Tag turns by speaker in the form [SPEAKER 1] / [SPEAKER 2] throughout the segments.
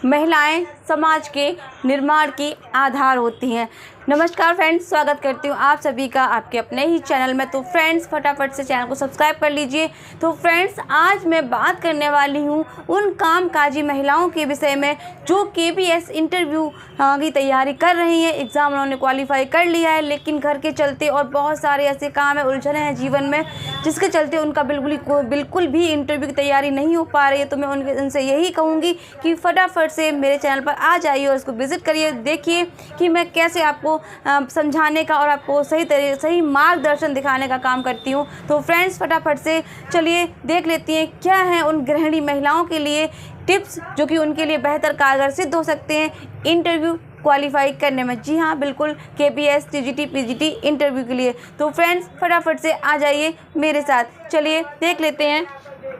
[SPEAKER 1] महिलाएं समाज के निर्माण की आधार होती हैं। नमस्कार फ्रेंड्स, स्वागत करती हूँ आप सभी का आपके अपने ही चैनल में। तो फ्रेंड्स, फटाफट से चैनल को सब्सक्राइब कर लीजिए। तो फ्रेंड्स, आज मैं बात करने वाली हूँ उन कामकाजी महिलाओं के विषय में जो KPS इंटरव्यू की तैयारी कर रही हैं। एग्ज़ाम उन्होंने क्वालिफाई कर लिया है, लेकिन घर के चलते और बहुत सारे ऐसे काम है, उलझने हैं जीवन में, जिसके चलते उनका बिल्कुल भी इंटरव्यू की तैयारी नहीं हो पा रही है। तो मैं उनसे यही कहूँगी कि फटाफट से मेरे चैनल पर आ जाइए और उसको विज़िट करिए। देखिए कि मैं कैसे आपको समझाने का और आपको सही मार्गदर्शन दिखाने का काम करती हूँ। तो फ्रेंड्स, फटाफट से चलिए देख लेती हैं क्या हैं उन गृहिणी महिलाओं के लिए टिप्स जो कि उनके लिए बेहतर कारगर सिद्ध हो सकते हैं इंटरव्यू क्वालिफाई करने में। जी हाँ, बिल्कुल, KPS TGT PGT इंटरव्यू के लिए। तो फ्रेंड्स, फटाफट से आ जाइए मेरे साथ, चलिए देख लेते हैं।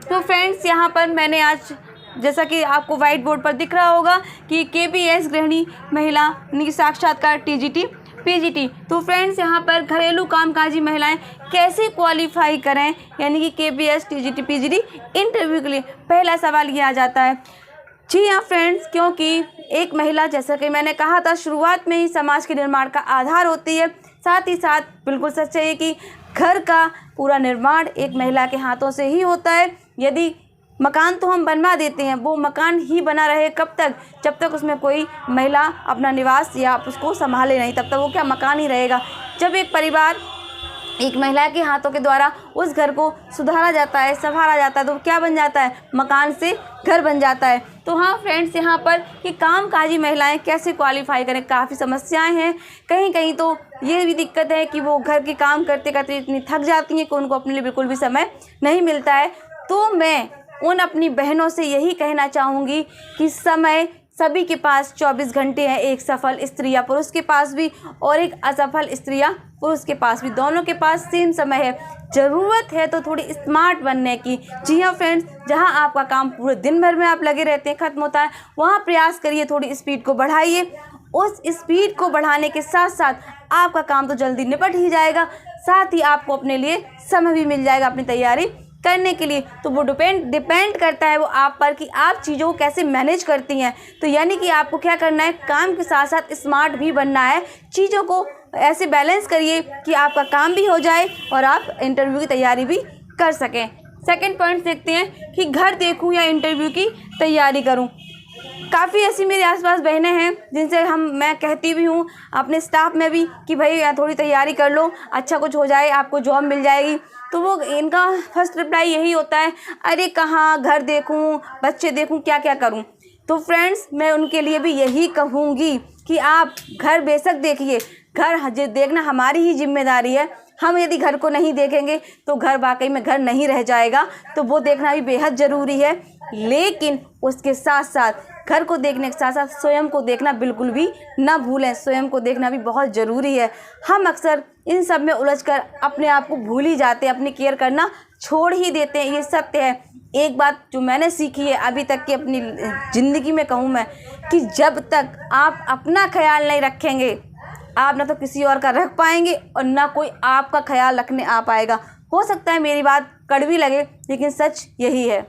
[SPEAKER 1] तो फ्रेंड्स, यहाँ पर मैंने आज, जैसा कि आपको वाइट बोर्ड पर दिख रहा होगा कि KPS गृहिणी महिला साक्षात्कार TGT PGT। तो फ्रेंड्स, यहाँ पर घरेलू कामकाजी महिलाएं कैसे क्वालिफाई करें, यानी कि KPS TGT PGT इंटरव्यू के लिए पहला सवाल ये आ जाता है। जी हाँ फ्रेंड्स, क्योंकि एक महिला, जैसा कि मैंने कहा था, शुरुआत में ही समाज के निर्माण का आधार होती है। साथ ही साथ बिल्कुल सच है कि घर का पूरा निर्माण एक महिला के हाथों से ही होता है। यदि मकान तो हम बनवा देते हैं, वो मकान ही बना रहे कब तक, जब तक उसमें कोई महिला अपना निवास या उसको संभाले नहीं, तब तक वो क्या मकान ही रहेगा। जब एक परिवार एक महिला के हाथों के द्वारा उस घर को सुधारा जाता है, संभाला जाता है, तो क्या बन जाता है, मकान से घर बन जाता है। तो हाँ फ्रेंड्स, यहाँ पर कि कामकाजी महिलाएं कैसे क्वालिफाई करें, काफ़ी समस्याएं हैं। कहीं कहीं तो ये भी दिक्कत है कि वो घर के काम करते करते इतनी थक जाती हैं कि उनको अपने लिए बिल्कुल भी समय नहीं मिलता है। तो मैं उन अपनी बहनों से यही कहना चाहूँगी कि समय सभी के पास 24 घंटे हैं। एक सफल स्त्री या पुरुष के पास भी और एक असफल स्त्री या पुरुष के पास भी, दोनों के पास सेम समय है। ज़रूरत है तो थोड़ी स्मार्ट बनने की। जी हाँ फ्रेंड्स, जहाँ आपका काम पूरे दिन भर में आप लगे रहते हैं, ख़त्म होता है, वहाँ प्रयास करिए थोड़ी स्पीड को बढ़ाइए। उस स्पीड को बढ़ाने के साथ साथ आपका काम तो जल्दी निपट ही जाएगा, साथ ही आपको अपने लिए समय भी मिल जाएगा अपनी तैयारी करने के लिए। तो वो डिपेंड करता है वो आप पर कि आप चीज़ों को कैसे मैनेज करती हैं। तो यानी कि आपको क्या करना है, काम के साथ साथ स्मार्ट भी बनना है। चीज़ों को ऐसे बैलेंस करिए कि आपका काम भी हो जाए और आप इंटरव्यू की तैयारी भी कर सकें। सेकंड पॉइंट देखते हैं कि घर देखूं या इंटरव्यू की तैयारी करूं। काफ़ी ऐसी मेरे आसपास बहनें हैं जिनसे मैं कहती भी हूँ अपने स्टाफ में भी कि भाई थोड़ी तैयारी कर लो, अच्छा कुछ हो जाए, आपको जॉब मिल जाएगी। तो वो इनका फर्स्ट रिप्लाई यही होता है, अरे कहाँ, घर देखूँ, बच्चे देखूँ, क्या क्या करूँ। तो फ्रेंड्स, मैं उनके लिए भी यही कहूँगी कि आप घर बेशक देखिए, घर देखना हमारी ही जिम्मेदारी है। हम यदि घर को नहीं देखेंगे तो घर वाकई में घर नहीं रह जाएगा, तो वो देखना भी बेहद ज़रूरी है। लेकिन उसके साथ साथ घर को देखने के साथ साथ स्वयं को देखना बिल्कुल भी ना भूलें। स्वयं को देखना भी बहुत ज़रूरी है। हम अक्सर इन सब में उलझकर अपने आप को भूल ही जाते हैं, अपनी केयर करना छोड़ ही देते हैं। ये सत्य है। एक बात जो मैंने सीखी है अभी तक की अपनी ज़िंदगी में, कहूँ मैं, कि जब तक आप अपना ख्याल नहीं रखेंगे, आप ना तो किसी और का रख पाएंगे और ना कोई आपका ख्याल रखने आ पाएगा। हो सकता है मेरी बात कड़वी लगे, लेकिन सच यही है।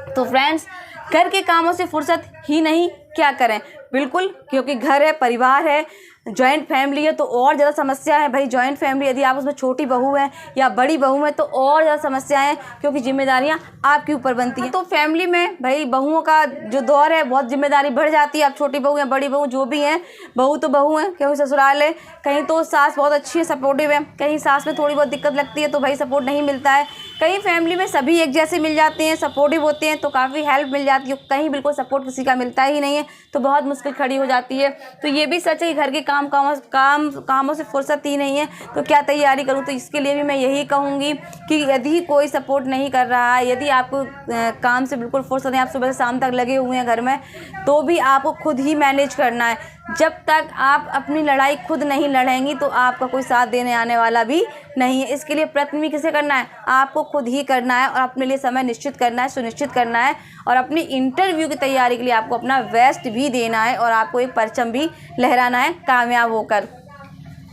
[SPEAKER 1] तो फ्रेंड्स, घर के कामों से फुर्सत ही नहीं, क्या करें। बिल्कुल, क्योंकि घर है, परिवार है, जॉइंट फैमिली है, तो और ज़्यादा समस्या है भाई। जॉइंट फैमिली, यदि आप उसमें छोटी बहू हैं या बड़ी बहू हैं तो और ज़्यादा समस्याएं हैं, क्योंकि जिम्मेदारियां आपके ऊपर बनती हैं। तो फैमिली में भाई बहुओं का जो दौर है, बहुत जिम्मेदारी बढ़ जाती है। आप छोटी बहू या बड़ी बहू जो भी हैं, बहू तो बहू हैं, कहीं ससुराल है, कहीं तो सास बहुत अच्छी है, सपोर्टिव है, कहीं सास में थोड़ी बहुत दिक्कत लगती है तो भाई सपोर्ट नहीं मिलता है। कहीं फैमिली में सभी एक जैसे मिल जाते हैं, सपोर्टिव होते हैं तो काफ़ी हेल्प मिल जाती है। कहीं बिल्कुल सपोर्ट किसी का मिलता ही नहीं है तो बहुत मुश्किल खड़ी हो जाती है। तो ये भी सच है कि घर के कामों से फुर्सत ही नहीं है, तो क्या तैयारी करूं। तो इसके लिए भी मैं यही कहूँगी कि यदि कोई सपोर्ट नहीं कर रहा है, यदि आपको काम से बिल्कुल फुर्सत नहीं, आप सुबह से शाम तक लगे हुए हैं घर में, तो भी आपको खुद ही मैनेज करना है। जब तक आप अपनी लड़ाई खुद नहीं लड़ेंगी तो आपका कोई साथ देने आने वाला भी नहीं है। इसके लिए प्रयत्न किसे करना है, आपको खुद ही करना है और अपने लिए समय निश्चित करना है, सुनिश्चित करना है। और अपनी इंटरव्यू की तैयारी के लिए आपको अपना बेस्ट भी देना है और आपको एक परचम भी लहराना है कामयाब होकर।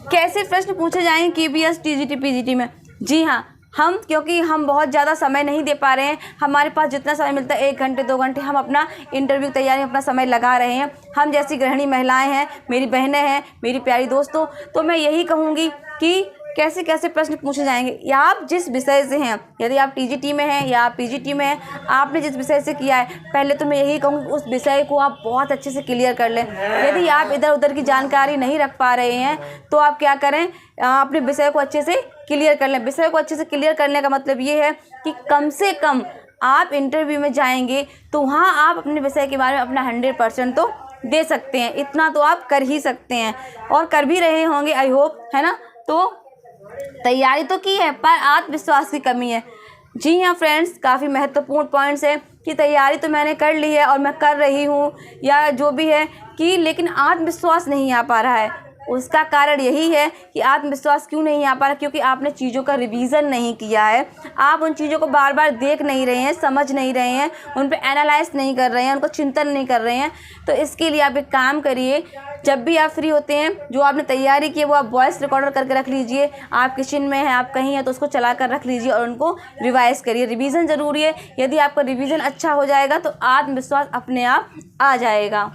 [SPEAKER 1] कैसे प्रश्न पूछे जाएंगे KPS TGT PGT में? जी हाँ, क्योंकि हम बहुत ज़्यादा समय नहीं दे पा रहे हैं, हमारे पास जितना समय मिलता है 1 घंटे 2 घंटे हम अपना इंटरव्यू तैयारी में अपना समय लगा रहे हैं। हम जैसी गृहिणी महिलाएं हैं, मेरी बहनें हैं, मेरी प्यारी दोस्तों, तो मैं यही कहूँगी कि कैसे कैसे प्रश्न पूछे जाएंगे या आप जिस विषय से हैं, यदि आप टीजीटी में हैं या आप पीजीटी में हैं, आपने जिस विषय से किया है, पहले तो मैं यही कहूँगी उस विषय को आप बहुत अच्छे से क्लियर कर लें। यदि आप इधर उधर की जानकारी नहीं रख पा रहे हैं तो आप क्या करें, अपने विषय को अच्छे से क्लियर कर लें। विषय को अच्छे से क्लियर करने का मतलब ये है कि कम से कम आप इंटरव्यू में जाएंगे तो वहाँ आप अपने विषय के बारे में अपना 100% तो दे सकते हैं। इतना तो आप कर ही सकते हैं और कर भी रहे होंगे, आई होप, है ना। तो तैयारी तो की है पर आत्मविश्वास की कमी है। जी हाँ फ्रेंड्स, काफ़ी महत्वपूर्ण पॉइंट्स है कि तैयारी तो मैंने कर ली है और मैं कर रही हूँ या जो भी है कि, लेकिन आत्मविश्वास नहीं आ पा रहा है। उसका कारण यही है कि आत्मविश्वास क्यों नहीं आ पा रहा, क्योंकि आपने चीज़ों का रिवीजन नहीं किया है। आप उन चीज़ों को बार बार देख नहीं रहे हैं, समझ नहीं रहे हैं, उन पे एनालाइज नहीं कर रहे हैं, उनको चिंतन नहीं कर रहे हैं। तो इसके लिए आप एक काम करिए, जब भी आप फ्री होते हैं, जो आपने तैयारी की है वो आप वॉइस रिकॉर्डर करके रख लीजिए। आप किचन में हैं, आप कहीं हैं तो उसको चला कर रख लीजिए और उनको रिवाइज करिए। रिवीजन ज़रूरी है। यदि आपका रिवीजन अच्छा हो जाएगा तो आत्मविश्वास अपने आप आ जाएगा।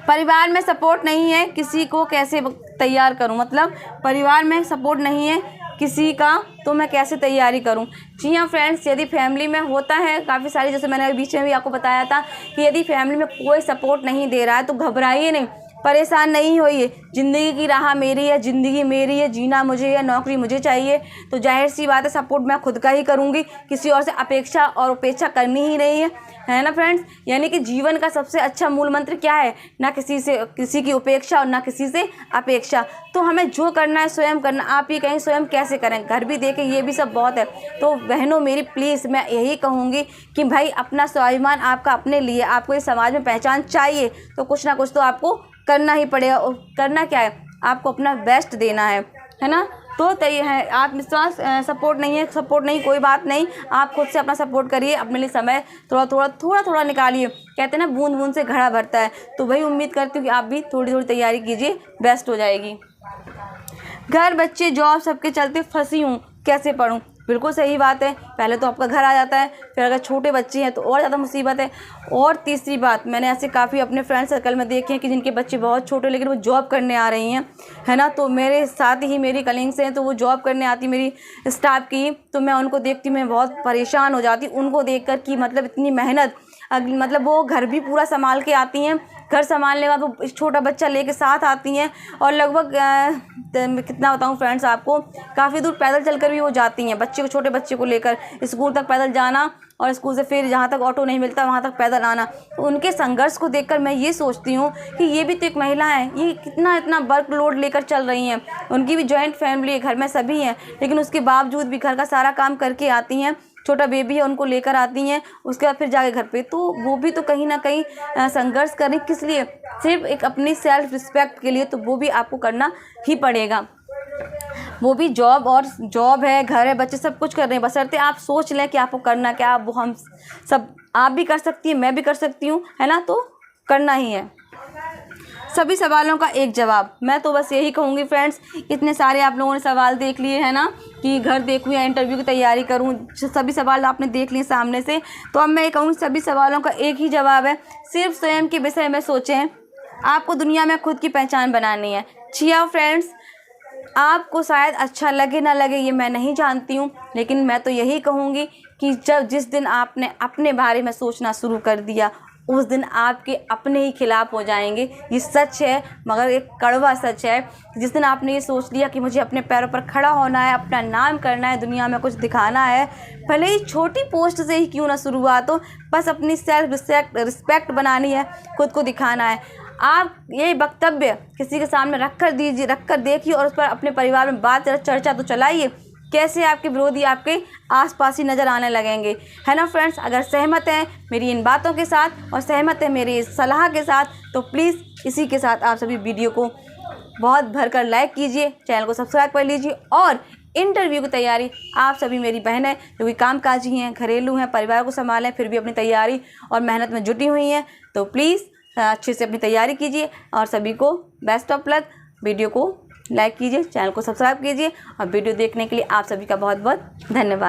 [SPEAKER 1] परिवार में सपोर्ट नहीं है, किसी को कैसे तैयार करूं, मतलब परिवार में सपोर्ट नहीं है किसी का तो मैं कैसे तैयारी करूं। जी हाँ फ्रेंड्स, यदि फैमिली में होता है काफ़ी सारी, जैसे मैंने बीच में भी आपको बताया था कि यदि फैमिली में कोई सपोर्ट नहीं दे रहा है तो घबराइए नहीं, परेशान नहीं होइए। ज़िंदगी की राह मेरी है, ज़िंदगी मेरी है, जीना मुझे है, नौकरी मुझे चाहिए। तो जाहिर सी बात है सपोर्ट मैं खुद का ही करूँगी, किसी और से अपेक्षा और उपेक्षा करनी ही नहीं है ना फ्रेंड्स। यानी कि जीवन का सबसे अच्छा मूल मंत्र क्या है, ना किसी की उपेक्षा और ना किसी से अपेक्षा। तो हमें जो करना है स्वयं करना। आप ये कहें स्वयं कैसे करें, घर भी देखें, ये भी सब बहुत है। तो बहनों मेरी प्लीज़ मैं यही कहूँगी कि भाई अपना स्वाभिमान आपका अपने लिए, आपको इस समाज में पहचान चाहिए तो कुछ ना कुछ तो आपको करना ही पड़ेगा। और करना क्या है, आपको अपना बेस्ट देना है ना। तो तय है आत्मविश्वास, सपोर्ट नहीं कोई बात नहीं, आप खुद से अपना सपोर्ट करिए, अपने लिए समय थोड़ा थोड़ा निकालिए। कहते हैं ना बूंद बूंद से घड़ा भरता है। तो वही उम्मीद करती हूँ कि आप भी थोड़ी थोड़ी तैयारी कीजिए, बेस्ट हो जाएगी। घर, बच्चे, जॉब सबके चलते फंसी हूँ, कैसे पढ़ूँ। बिल्कुल सही बात है, पहले तो आपका घर आ जाता है, फिर अगर छोटे बच्चे हैं तो और ज़्यादा मुसीबत है। और तीसरी बात, मैंने ऐसे काफ़ी अपने फ्रेंड सर्कल में देखे हैं कि जिनके बच्चे बहुत छोटे लेकिन वो जॉब करने आ रही हैं, है ना। तो मेरे साथ ही मेरी कलीग्स हैं तो वो जॉब करने आती मेरी स्टाफ की, तो मैं उनको देखती मैं बहुत परेशान हो जाती उनको देख कर कि मतलब इतनी मेहनत, मतलब वो घर भी पूरा संभाल के आती हैं, घर संभालने के बाद वो छोटा बच्चा लेके साथ आती हैं और लगभग कितना बताऊं फ्रेंड्स आपको, काफ़ी दूर पैदल चलकर भी वो जाती हैं, छोटे बच्चे को लेकर स्कूल तक पैदल जाना और स्कूल से फिर जहाँ तक ऑटो नहीं मिलता वहाँ तक पैदल आना। तो उनके संघर्ष को देखकर मैं ये सोचती हूँ कि ये भी तो एक महिला है, ये इतना वर्क लोड लेकर चल रही हैं। उनकी भी जॉइंट फैमिली है, घर में सभी हैं, लेकिन उसके बावजूद भी घर का सारा काम करके आती हैं। छोटा बेबी है उनको लेकर आती हैं, उसके बाद फिर जाके घर पे, तो वो भी तो कहीं ना कहीं संघर्ष करें, किस लिए, सिर्फ एक अपनी सेल्फ रिस्पेक्ट के लिए। तो वो भी आपको करना ही पड़ेगा। वो भी जॉब है, घर है, बच्चे सब कुछ कर रहे हैं, बशर्ते आप सोच लें कि आपको करना क्या। वो हम सब, आप भी कर सकती हैं, मैं भी कर सकती हूँ, है ना। तो करना ही है। सभी सवालों का एक जवाब, मैं तो बस यही कहूँगी फ्रेंड्स, इतने सारे आप लोगों ने सवाल देख लिए हैं ना कि घर देखूँ या इंटरव्यू की तैयारी करूँ, सभी सवाल आपने देख लिए सामने से। तो अब मैं ये कहूँगी सभी सवालों का एक ही जवाब है, सिर्फ स्वयं के विषय में सोचें। आपको दुनिया में खुद की पहचान बनानी है। जी हाँ फ्रेंड्स, आपको शायद अच्छा लगे ना लगे ये मैं नहीं जानती हूँ, लेकिन मैं तो यही कहूँगी कि जिस दिन आपने अपने बारे में सोचना शुरू कर दिया उस दिन आपके अपने ही खिलाफ हो जाएंगे। ये सच है, मगर एक कड़वा सच है। जिस दिन आपने ये सोच लिया कि मुझे अपने पैरों पर खड़ा होना है, अपना नाम करना है, दुनिया में कुछ दिखाना है, भले ही छोटी पोस्ट से ही क्यों ना शुरुआत हो, बस अपनी सेल्फ रिस्पेक्ट बनानी है, खुद को दिखाना है। आप ये वक्तव्य किसी के सामने रख कर देखिए और उस पर अपने परिवार में बात चर्चा तो चलाइए, कैसे आपके विरोधी आपके आसपास ही नज़र आने लगेंगे, है ना फ्रेंड्स। अगर सहमत हैं मेरी इन बातों के साथ और सहमत हैं मेरी इस सलाह के साथ, तो प्लीज़ इसी के साथ आप सभी वीडियो को बहुत भरकर लाइक कीजिए, चैनल को सब्सक्राइब कर लीजिए। और इंटरव्यू की तैयारी, आप सभी मेरी बहनें जो कि कामकाजी हैं, घरेलू हैं, परिवार को संभालें, फिर भी अपनी तैयारी और मेहनत में जुटी हुई हैं, तो प्लीज़ अच्छे से अपनी तैयारी कीजिए और सभी को बेस्ट ऑफ लक। वीडियो को लाइक कीजिए, चैनल को सब्सक्राइब कीजिए और वीडियो देखने के लिए आप सभी का बहुत बहुत धन्यवाद।